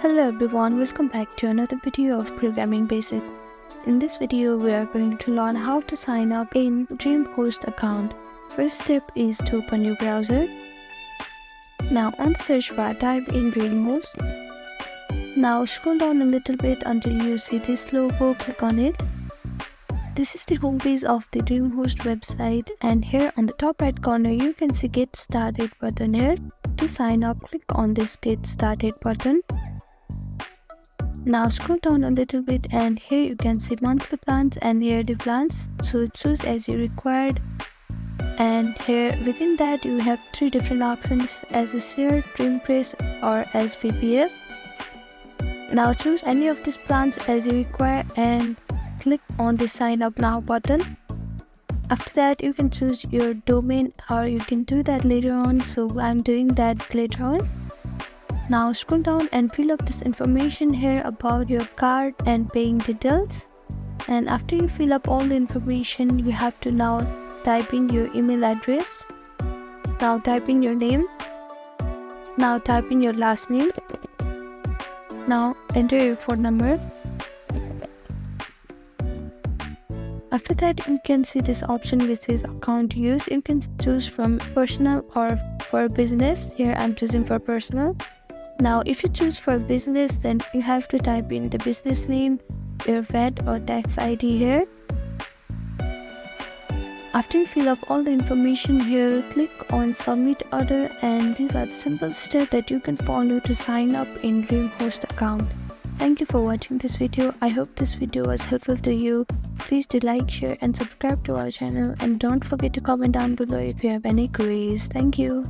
Hello everyone, welcome back to another video of Programming Basics. In this video, we are going to learn how to sign up in DreamHost account. First step is to open your browser. Now on the search bar, type in DreamHost. Now scroll down a little bit until you see this logo, click on it. This is the homepage of the DreamHost website, and here on the top right corner you can see Get Started button here. To sign up, click on this Get Started button. Now scroll down a little bit and here you can see monthly plans and yearly plans, so choose as you required. And here within that you have three different options, as a share, DreamPress or as VPS. Now choose any of these plans as you require and click on the sign up now button. After that you can choose your domain, or you can do that later on, so I'm doing that later on. Now scroll down and fill up this information here about your card and paying details. And after you fill up all the information, you have to now type in your email address. Now type in your name. Now type in your last name. Now enter your phone number. After that you can see this option which says account use. You can choose from personal or for business. Here I'm choosing for personal. Now if you choose for business, then you have to type in the business name, your VAT or tax ID here. After you fill up all the information here, click on submit order, and these are the simple steps that you can follow to sign up in DreamHost account. Thank you for watching this video. I hope this video was helpful to you. Please do like, share and subscribe to our channel, and don't forget to comment down below if you have any queries. Thank you.